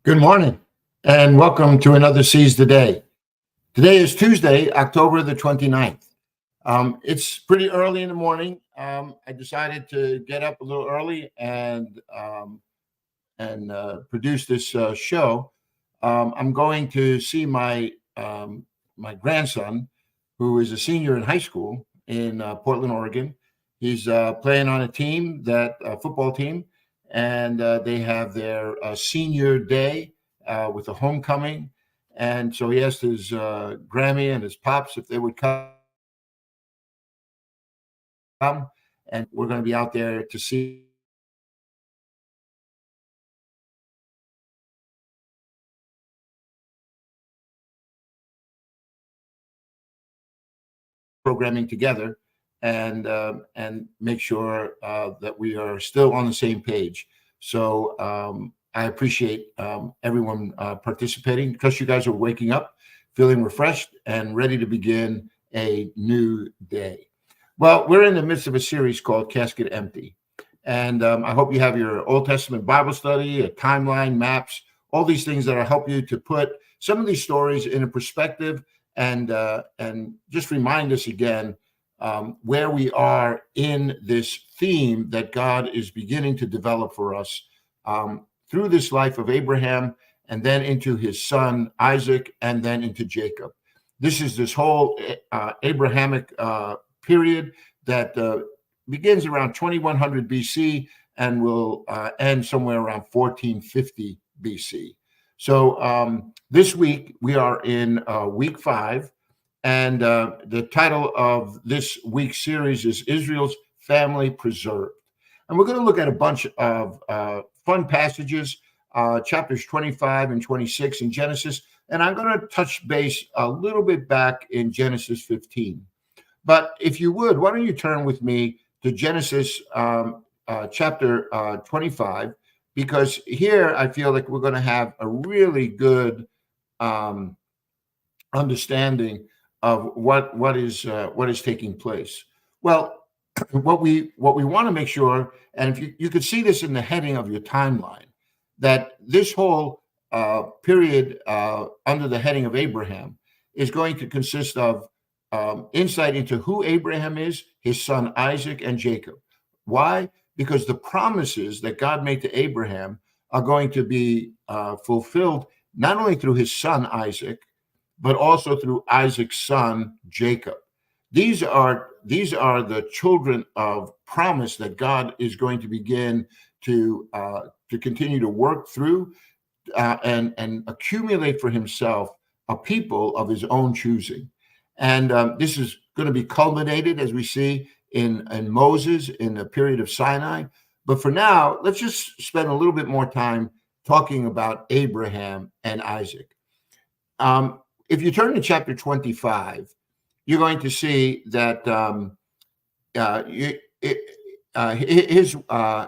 Good morning, and welcome to another Seize the Day. Today is Tuesday, October the 29th. It's pretty early in the morning. I decided to get up a little early and produce this show. I'm going to see my grandson, who is a senior in high school in Portland, Oregon. He's playing on a team, football team, and they have their senior day with a homecoming. And so he asked his Grammy and his pops if they would come, and we're going to be out there to see programming together and make sure that we are still on the same page. So I appreciate everyone participating, because you guys are waking up, feeling refreshed and ready to begin a new day. Well, we're in the midst of a series called Casket Empty. And I hope you have your Old Testament Bible study, a timeline, maps, all these things that will help you to put some of these stories in a perspective and just remind us again where we are in this theme that God is beginning to develop for us through this life of Abraham, and then into his son Isaac, and then into Jacob. This is this whole Abrahamic period that begins around 2100 BC and will end somewhere around 1450 BC. So this week we are in week 5. And the title of this week's series is Israel's Family Preserved. And we're going to look at a bunch of fun passages, chapters 25 and 26 in Genesis. And I'm going to touch base a little bit back in Genesis 15. But if you would, why don't you turn with me to Genesis chapter 25, because here I feel like we're going to have a really good understanding of what is taking place. Well, what we want to make sure, and if you could see this in the heading of your timeline, that this whole period under the heading of Abraham is going to consist of insight into who Abraham is, his son Isaac, and Jacob. Why? Because the promises that God made to Abraham are going to be fulfilled not only through his son Isaac, but also through Isaac's son, Jacob. These are the children of promise that God is going to begin to continue to work through and accumulate for himself a people of his own choosing. And this is going to be culminated, as we see, in Moses in the period of Sinai. But for now, let's just spend a little bit more time talking about Abraham and Isaac. If you turn to chapter 25, you're going to see that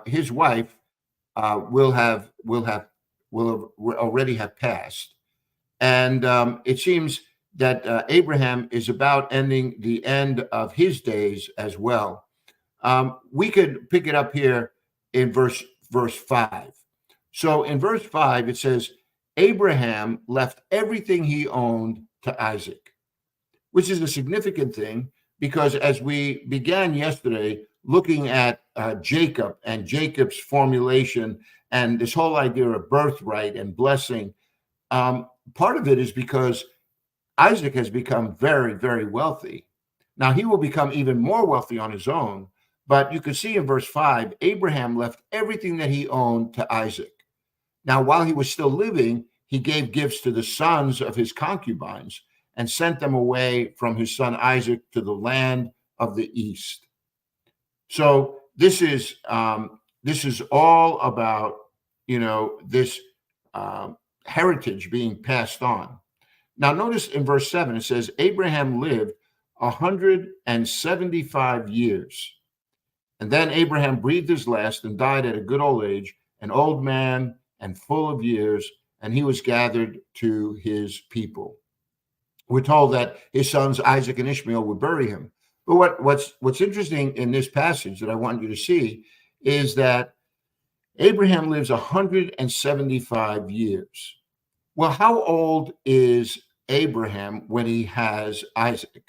his wife will already have passed, and it seems that Abraham is about ending the end of his days as well. We could pick it up here in verse 5. So in verse 5, it says, Abraham left everything he owned to Isaac, which is a significant thing, because as we began yesterday looking at Jacob and Jacob's formulation and this whole idea of birthright and blessing, part of it is because Isaac has become very, very wealthy. Now, he will become even more wealthy on his own, but you can see in verse 5, Abraham left everything that he owned to Isaac. Now, while he was still living, he gave gifts to the sons of his concubines and sent them away from his son Isaac to the land of the east. So this is all about, this heritage being passed on. Now, notice in verse 7, it says, Abraham lived 175 years. And then Abraham breathed his last and died at a good old age, an old man and full of years, and he was gathered to his people. We're told that his sons Isaac and Ishmael would bury him. But what's interesting in this passage that I want you to see is that Abraham lives 175 years. Well, how old is Abraham when he has Isaac?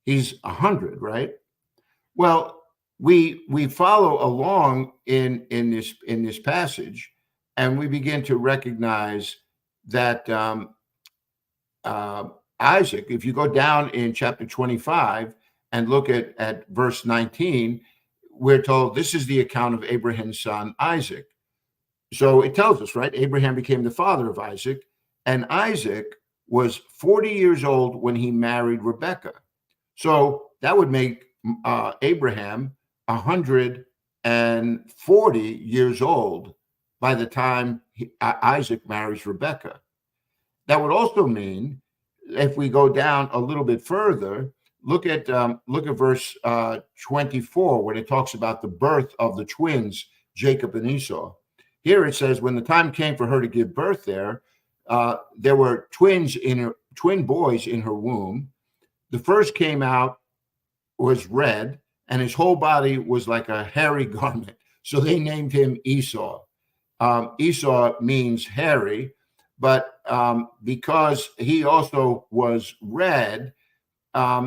He's 100, right? Well, we follow along in this passage, and we begin to recognize that Isaac, if you go down in chapter 25 and look at verse 19, we're told this is the account of Abraham's son Isaac. So it tells us, right? Abraham became the father of Isaac, and Isaac was 40 years old when he married Rebekah. So that would make Abraham 140 years old by the time Isaac marries Rebekah. That would also mean, if we go down a little bit further, look at verse 24, when it talks about the birth of the twins, Jacob and Esau. Here it says, when the time came for her to give birth there were twin boys in her womb. The first came out, was red, and his whole body was like a hairy garment. So they named him Esau. Esau means hairy, but because he also was red,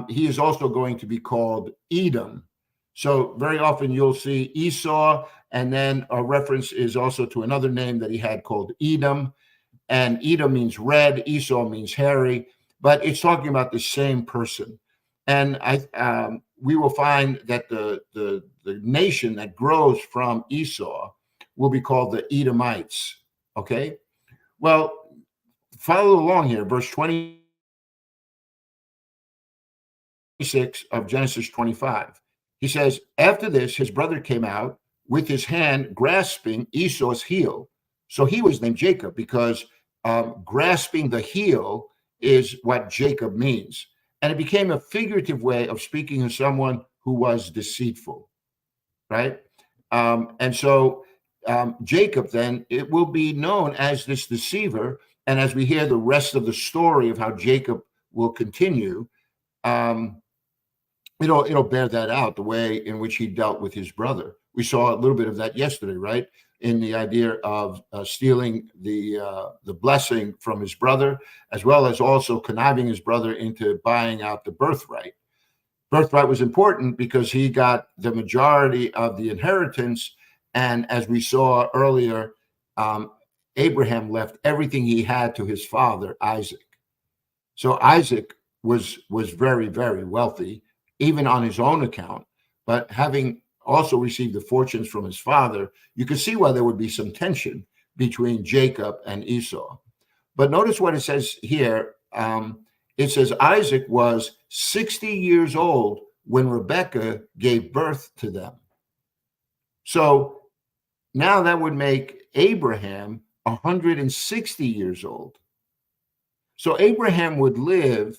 he is also going to be called Edom. So very often you'll see Esau, and then a reference is also to another name that he had called Edom. And Edom means red, Esau means hairy, but it's talking about the same person. And we will find that the nation that grows from Esau will be called the Edomites. Okay? Well, follow along here, verse 26 of Genesis 25. He says, after this, his brother came out with his hand grasping Esau's heel. So he was named Jacob because grasping the heel is what Jacob means. And it became a figurative way of speaking of someone who was deceitful, right? And so Jacob, then, it will be known as this deceiver. And as we hear the rest of the story of how Jacob will continue, it'll bear that out, the way in which he dealt with his brother. We saw a little bit of that yesterday, right? In the idea of stealing the blessing from his brother, as well as also conniving his brother into buying out the birthright. Birthright was important because he got the majority of the inheritance. And as we saw earlier, Abraham left everything he had to his father, Isaac. So Isaac was very, very wealthy, even on his own account, but having also received the fortunes from his father, you can see why there would be some tension between Jacob and Esau. But notice what it says here. It says Isaac was 60 years old when Rebekah gave birth to them. So now that would make Abraham 160 years old. So Abraham would live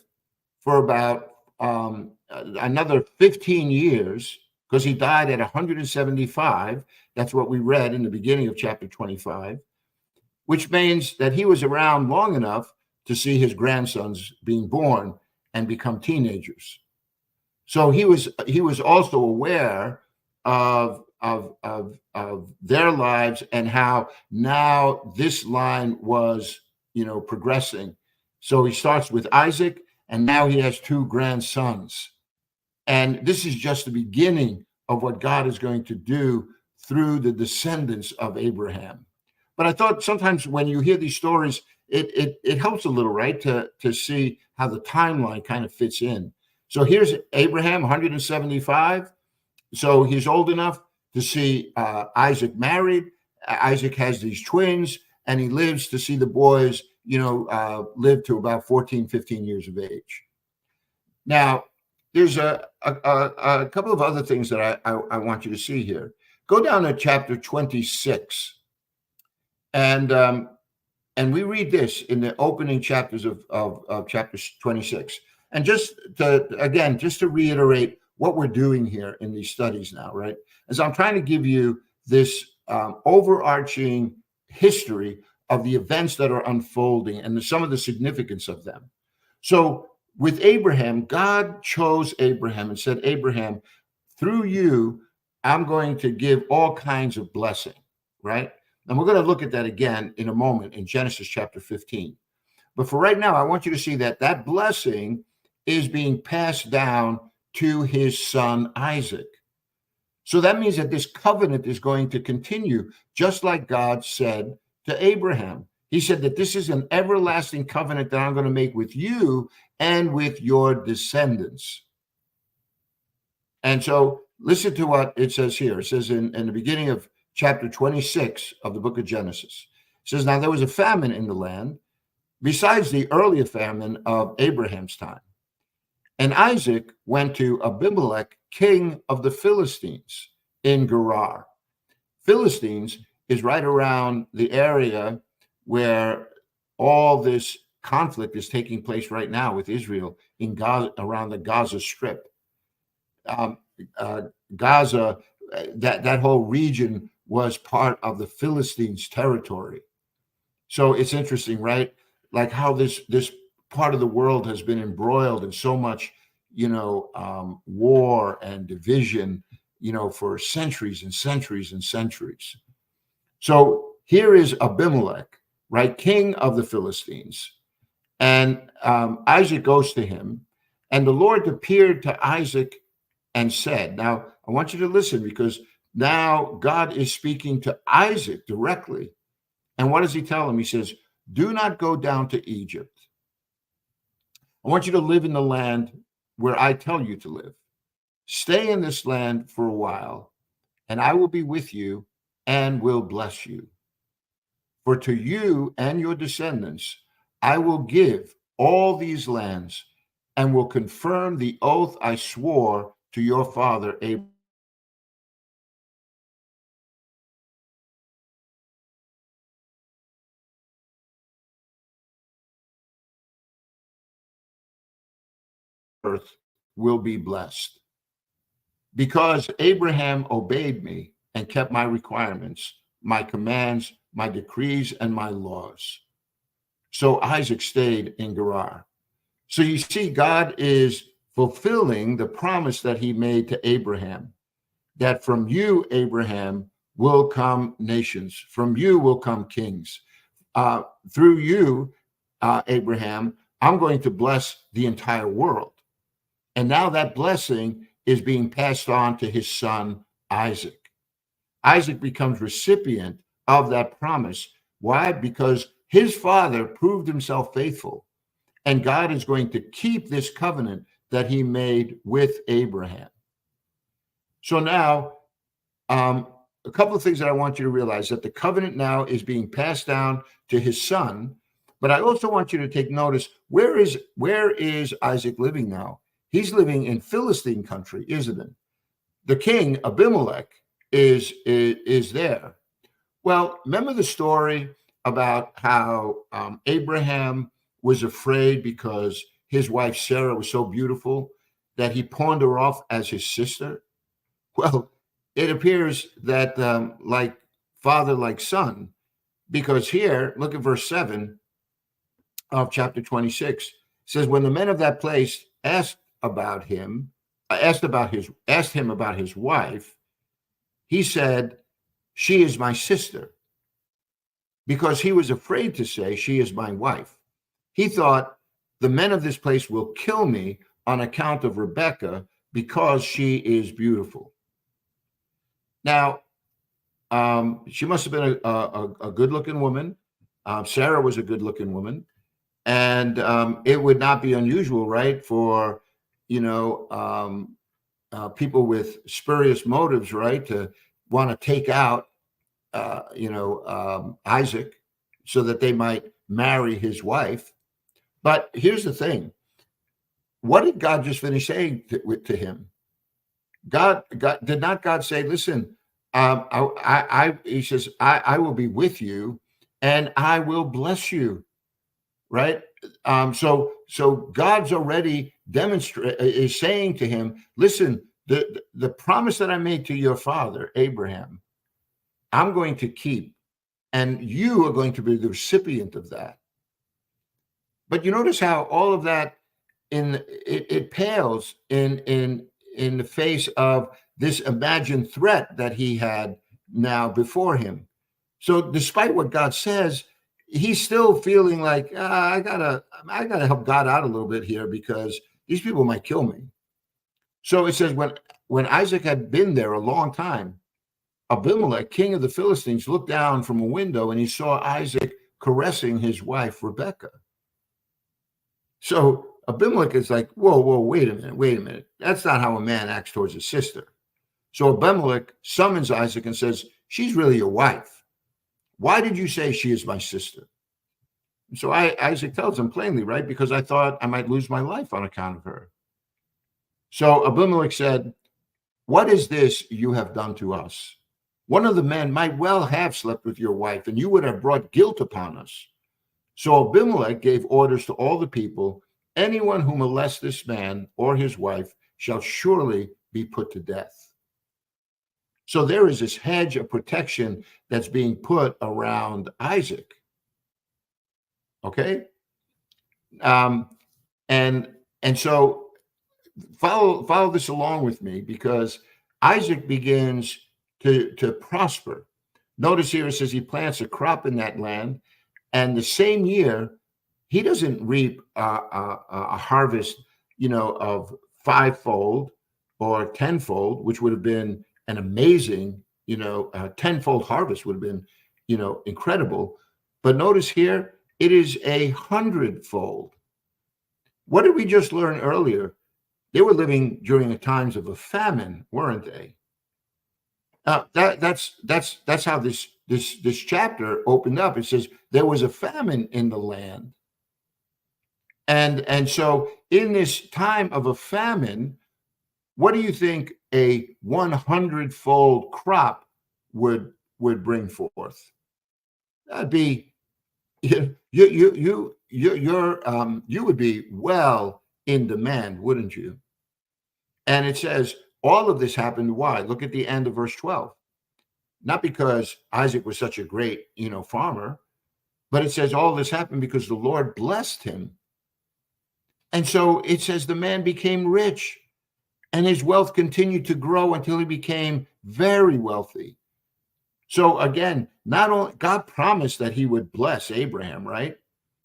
for about another 15 years, because he died at 175. That's what we read in the beginning of chapter 25, which means that he was around long enough to see his grandsons being born and become teenagers. So he was also aware of their lives and how now this line was, progressing. So he starts with Isaac, and now he has two grandsons. And this is just the beginning of what God is going to do through the descendants of Abraham. But I thought sometimes when you hear these stories, it helps a little, right, to see how the timeline kind of fits in. So here's Abraham, 175. So he's old enough to see Isaac married. Isaac has these twins, and he lives to see the boys, live to about 14, 15 years of age. Now, there's a couple of other things that I want you to see here. Go down to chapter 26, and we read this in the opening chapters of chapter 26. And just to reiterate what we're doing here in these studies now, right? As I'm trying to give you this overarching history of the events that are unfolding and some of the significance of them. So with Abraham, God chose Abraham and said, Abraham, through you, I'm going to give all kinds of blessing, right? And we're going to look at that again in a moment in Genesis chapter 15. But for right now, I want you to see that blessing is being passed down to his son Isaac. So that means that this covenant is going to continue, just like God said to Abraham. He said that this is an everlasting covenant that I'm going to make with you and with your descendants. And so listen to what it says here. It says in the beginning of chapter 26 of the book of Genesis. It says, now there was a famine in the land, besides the earlier famine of Abraham's time. And Isaac went to Abimelech, king of the Philistines, in Gerar. Philistines is right around the area where all this conflict is taking place right now with Israel in Gaza, around the Gaza Strip. Gaza, that whole region was part of the Philistines' territory. So it's interesting, right? Like how this part of the world has been embroiled in so much, war and division, for centuries and centuries and centuries. So here is Abimelech, right, king of the Philistines, and Isaac goes to him, and the Lord appeared to Isaac and said, now I want you to listen, because now God is speaking to Isaac directly. And what does he tell him? He says, do not go down to Egypt. I want you to live in the land where I tell you to live. Stay in this land for a while, and I will be with you and will bless you. For to you and your descendants, I will give all these lands and will confirm the oath I swore to your father Abraham. Earth will be blessed. Because Abraham obeyed me and kept my requirements, my commands, my decrees, and my laws. So Isaac stayed in Gerar. So you see, God is fulfilling the promise that he made to Abraham, that from you, Abraham, will come nations. From you will come kings. Through you, Abraham, I'm going to bless the entire world. And now that blessing is being passed on to his son, Isaac. Isaac becomes recipient of that promise. Why? Because his father proved himself faithful. And God is going to keep this covenant that he made with Abraham. So now, a couple of things that I want you to realize, that the covenant now is being passed down to his son. But I also want you to take notice, where is Isaac living now? He's living in Philistine country, isn't it? The king, Abimelech, is there. Well, remember the story about how Abraham was afraid because his wife Sarah was so beautiful that he pawned her off as his sister? Well, it appears that like father, like son, because here, look at verse 7 of chapter 26. It says, when the men of that place asked him about his wife, he said, she is my sister, because he was afraid to say, she is my wife. He thought, the men of this place will kill me on account of Rebekah, because she is beautiful. Now, she must have been a good-looking woman. Sarah was a good-looking woman, and it would not be unusual, right, for you know people with spurious motives, right, to want to take out Isaac so that they might marry his wife. But here's the thing: what did God just finish saying to him? God did not God say, "Listen, he says, I will be with you, and I will bless you." Right? So God's already demonstrate is saying to him, "Listen, the promise that I made to your father Abraham, I'm going to keep, and you are going to be the recipient of that." But you notice how all of that it pales in the face of this imagined threat that he had now before him. So despite what God says, he's still feeling like I gotta help God out a little bit here because these people might kill me. So it says when Isaac had been there a long time, Abimelech, king of the Philistines, looked down from a window and he saw Isaac caressing his wife Rebekah. So Abimelech is like, whoa, wait a minute, wait a minute. That's not how a man acts towards his sister. So Abimelech summons Isaac and says, "She's really your wife. Why did you say she is my sister?" And so Isaac tells him plainly, right? Because I thought I might lose my life on account of her. So Abimelech said, "What is this you have done to us? One of the men might well have slept with your wife, and you would have brought guilt upon us." So Abimelech gave orders to all the people, "Anyone who molests this man or his wife shall surely be put to death." So there is this hedge of protection that's being put around Isaac. Okay. Um, and and so follow this along with me because Isaac begins to prosper. Notice here it says he plants a crop in that land, and the same year he doesn't reap a harvest, of fivefold or tenfold, which would have been an amazing, tenfold harvest would have been, incredible. But notice here it is 100-fold. What did we just learn earlier? They were living during the times of a famine, weren't they? That's how this chapter opened up. It says there was a famine in the land, and so in this time of a famine, what do you think a 100-fold crop would bring forth? That'd be you would be well in demand, wouldn't you? And it says all of this happened. Why? Look at the end of verse 12. Not because Isaac was such a great, farmer, but it says all this happened because the Lord blessed him. And so it says the man became rich and his wealth continued to grow until he became very wealthy. So again, not only God promised that he would bless Abraham, right?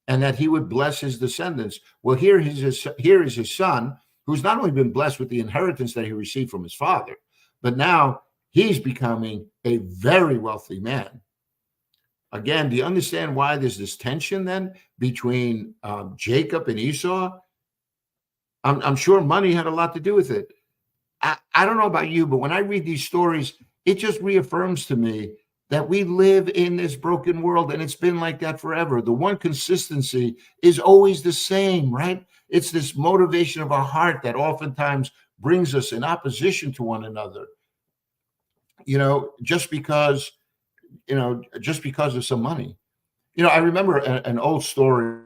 And that he would bless his descendants. Well, here is his son, who's not only been blessed with the inheritance that he received from his father, but now he's becoming a very wealthy man. Again, do you understand why there's this tension then between Jacob and Esau? I'm sure money had a lot to do with it. I don't know about you, but when I read these stories, it just reaffirms to me that we live in this broken world, and it's been like that forever. The one consistency is always the same, right? It's this motivation of our heart that oftentimes brings us in opposition to one another, just because of some money. I remember an old story.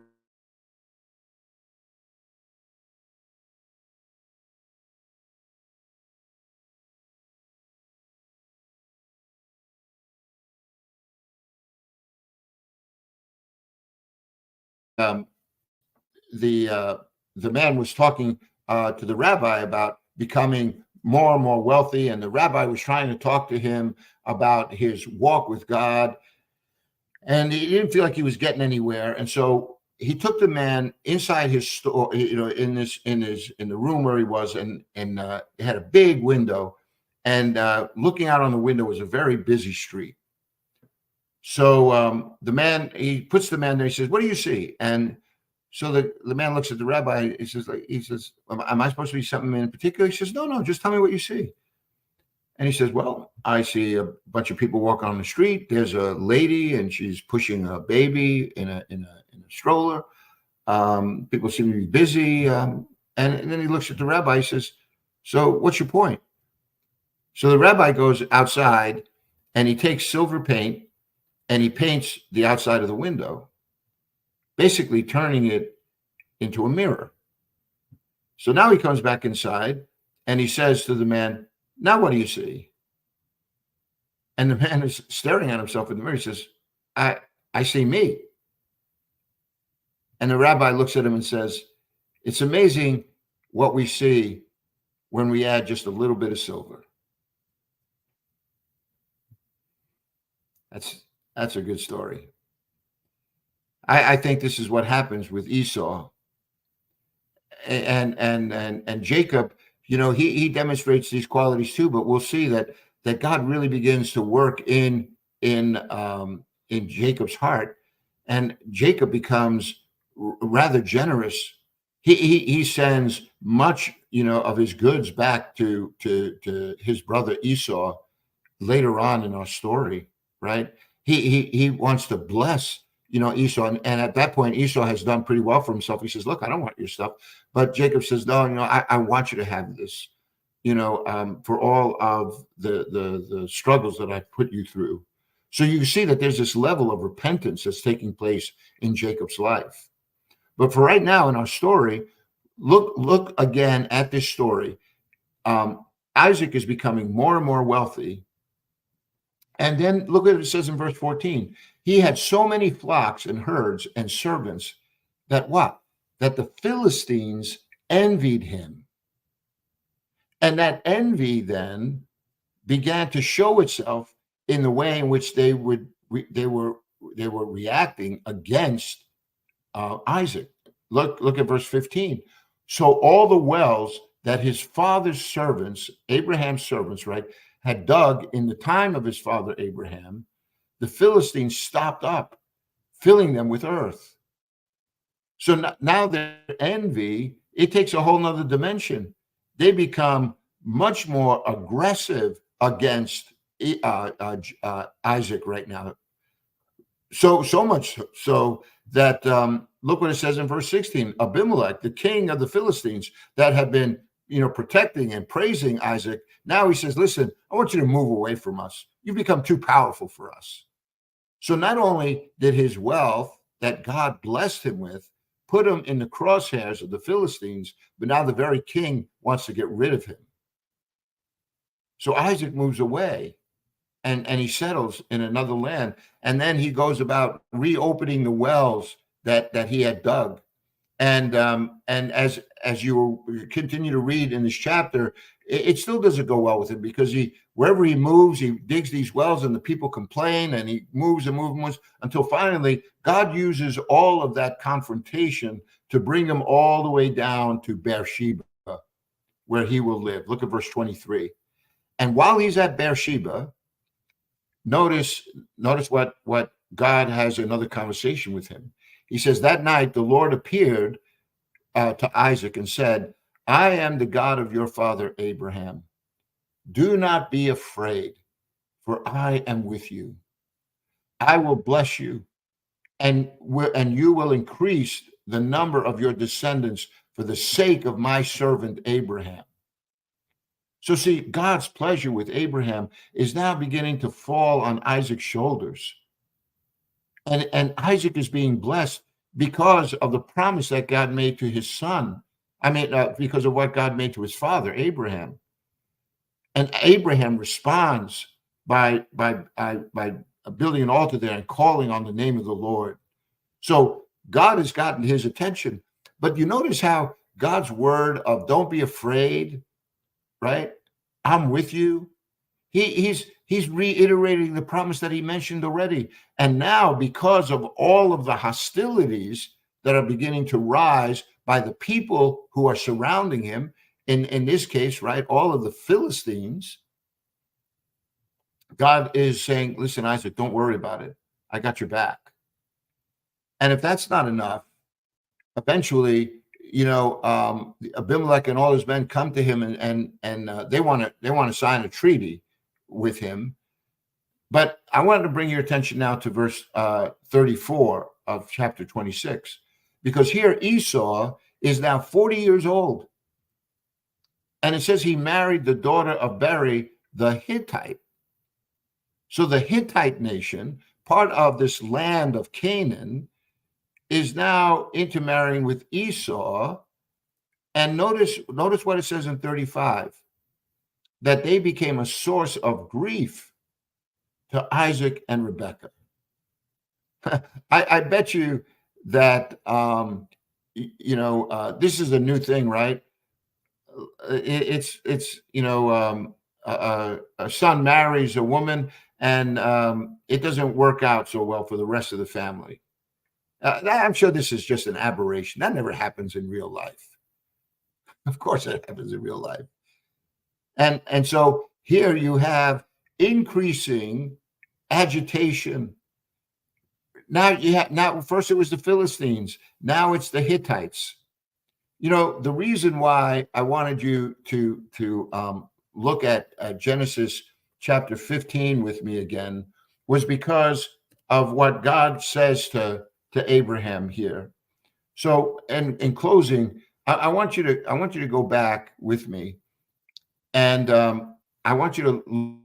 Um, the man was talking to the rabbi about becoming more and more wealthy, and the rabbi was trying to talk to him about his walk with God, and he didn't feel like he was getting anywhere. And so he took the man inside his store, in the room where he was, and it had a big window, and looking out on the window was a very busy street. So the man, he puts the man there. He says, "What do you see?" And so the man looks at the rabbi. He says, "Am I supposed to be something in particular?" He says, "No, no, just tell me what you see." And he says, "Well, I see a bunch of people walking on the street. There's a lady, and she's pushing a baby in a stroller. People seem to be busy." And then he looks at the rabbi. He says, "So what's your point?" So the rabbi goes outside, and he takes silver paint, and he paints the outside of the window, basically turning it into a mirror. So now he comes back inside, and he says to the man, "Now what do you see?" And the man is staring at himself in the mirror. He says, I see me." And the rabbi looks at him and says, "It's amazing what we see when we add just a little bit of silver." That's a good story. I think this is what happens with Esau and Jacob. He demonstrates these qualities too. But we'll see that God really begins to work in Jacob's heart, and Jacob becomes rather generous. He sends much of his goods back to his brother Esau later on in our story, right? He wants to bless Esau, and at that point Esau has done pretty well for himself. He says, "Look, I don't want your stuff," but Jacob says, "No, I want you to have this, for all of the struggles that I've put you through." So you see that there's this level of repentance that's taking place in Jacob's life. But for right now in our story, look again at this story. Isaac is becoming more and more wealthy. And then look at what it says in verse 14. He had so many flocks and herds and servants that what? That the Philistines envied him. And that envy then began to show itself in the way in which they were reacting against Isaac. Look at verse 15. So all the wells that his father's servants, Abraham's servants, right, had dug in the time of his father Abraham, the Philistines stopped up, filling them with earth. So now their envy, it takes a whole nother dimension. They become much more aggressive against Isaac right now. So much so that look what it says in verse 16. Abimelech, the king of the Philistines, that had been protecting and praising Isaac, now he says, "Listen, I want you to move away from us. You've become too powerful for us." So not only did his wealth that God blessed him with put him in the crosshairs of the Philistines, but now the very king wants to get rid of him. So Isaac moves away and he settles in another land. And then he goes about reopening the wells that he had dug. And as you continue to read in this chapter, it still doesn't go well with him, because wherever he moves, he digs these wells and the people complain, and he moves and moves until finally God uses all of that confrontation to bring him all the way down to Beersheba, where he will live. Look at verse 23. And while he's at Beersheba, notice what God has another conversation with him. He says, that night the Lord appeared to Isaac and said, "I am the God of your father Abraham. Do not be afraid, for I am with you. I will bless you, and you will increase the number of your descendants for the sake of my servant Abraham." So see, God's pleasure with Abraham is now beginning to fall on Isaac's shoulders. And Isaac is being blessed because of the promise that God made to his son. Because of what God made to his father, Abraham. And Abraham responds by building an altar there and calling on the name of the Lord. So God has gotten his attention. But you notice how God's word of "don't be afraid," right? "I'm with you." He's reiterating the promise that he mentioned already. And now, because of all of the hostilities that are beginning to rise by the people who are surrounding him, in this case, right, all of the Philistines, God is saying, listen, Isaac, don't worry about it. I got your back. And if that's not enough, eventually, Abimelech and all his men come to him and they want to sign a treaty with him. But I wanted to bring your attention now to verse 34 of chapter 26, because here Esau is now 40 years old. And it says he married the daughter of Beri the Hittite. So the Hittite nation, part of this land of Canaan, is now intermarrying with Esau. And notice what it says in 35, that they became a source of grief to Isaac and Rebekah. I bet you that this is a new thing, right? It's a son marries a woman, and it doesn't work out so well for the rest of the family. I'm sure this is just an aberration. That never happens in real life. Of course, it happens in real life. And so here you have increasing agitation. Now first it was the Philistines. Now it's the Hittites. The reason why I wanted you to look at Genesis chapter 15 with me again was because of what God says to Abraham here. So, and in closing, I want you to go back with me, and I want you to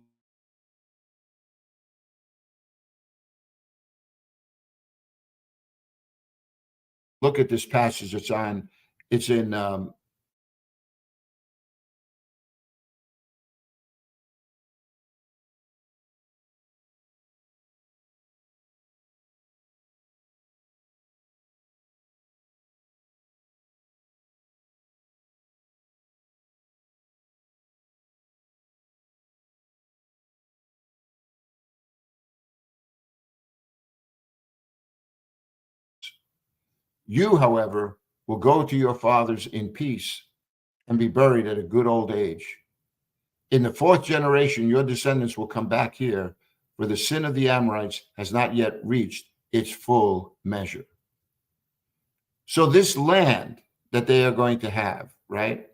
look at this passage. It's in you, however, will go to your fathers in peace and be buried at a good old age. In the fourth generation, your descendants will come back here, for the sin of the Amorites has not yet reached its full measure. So this land that they are going to have, right,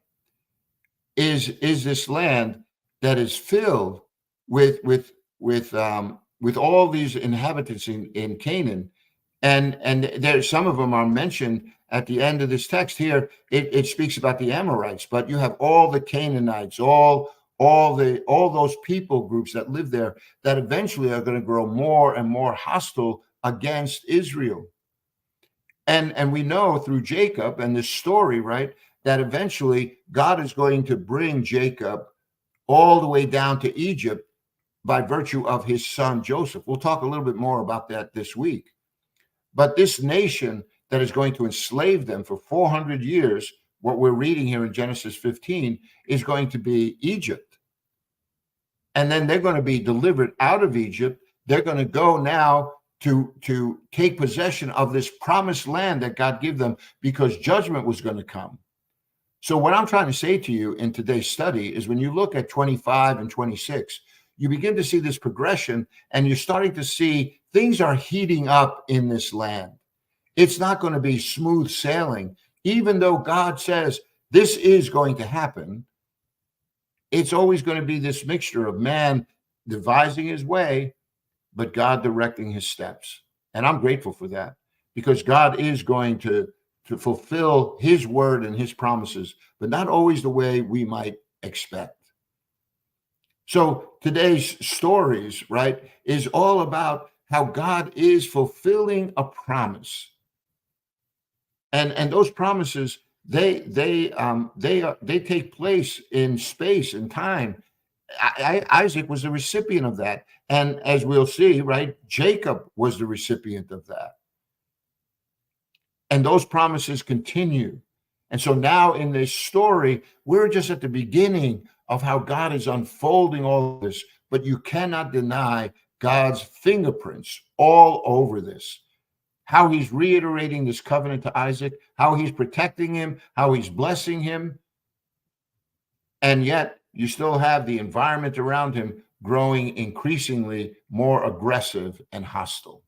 is this land that is filled with all these inhabitants in Canaan, and there some of them are mentioned at the end of this text here. It speaks about the Amorites, but you have all the Canaanites, all those people groups that live there that eventually are going to grow more and more hostile against Israel. And we know through Jacob and this story, right, that eventually God is going to bring Jacob all the way down to Egypt by virtue of his son Joseph. We'll talk a little bit more about that this week. But this nation that is going to enslave them for 400 years, what we're reading here in Genesis 15, is going to be Egypt. And then they're going to be delivered out of Egypt. They're going to go now to take possession of this promised land that God gave them, because judgment was going to come. So what I'm trying to say to you in today's study is, when you look at 25 and 26, you begin to see this progression, and you're starting to see things are heating up in this land. It's not going to be smooth sailing. Even though God says this is going to happen, it's always going to be this mixture of man devising his way, but God directing his steps. And I'm grateful for that, because God is going to fulfill his word and his promises, but not always the way we might expect. So today's stories, right, is all about how God is fulfilling a promise. And those promises, they take place in space and time. Isaac was the recipient of that. And as we'll see, right, Jacob was the recipient of that. And those promises continue. And so now in this story, we're just at the beginning of how God is unfolding all of this, but you cannot deny God's fingerprints all over this. How he's reiterating this covenant to Isaac, how he's protecting him, how he's blessing him. And yet you still have the environment around him growing increasingly more aggressive and hostile.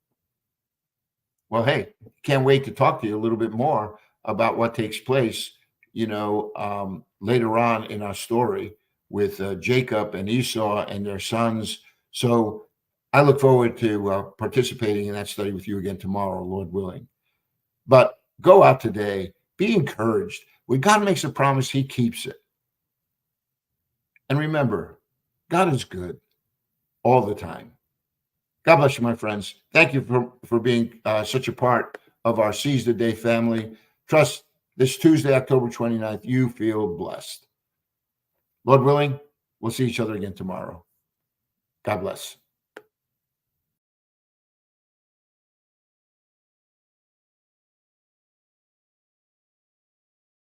Well, hey, can't wait to talk to you a little bit more about what takes place, later on in our story with Jacob and Esau and their sons. So I look forward to participating in that study with you again tomorrow, Lord willing. But go out today, be encouraged. When God makes a promise, he keeps it. And remember, God is good all the time. God bless you, my friends. Thank you for being such a part of our Seize the Day family. Trust this Tuesday, October 29th, you feel blessed. Lord willing, we'll see each other again tomorrow. God bless.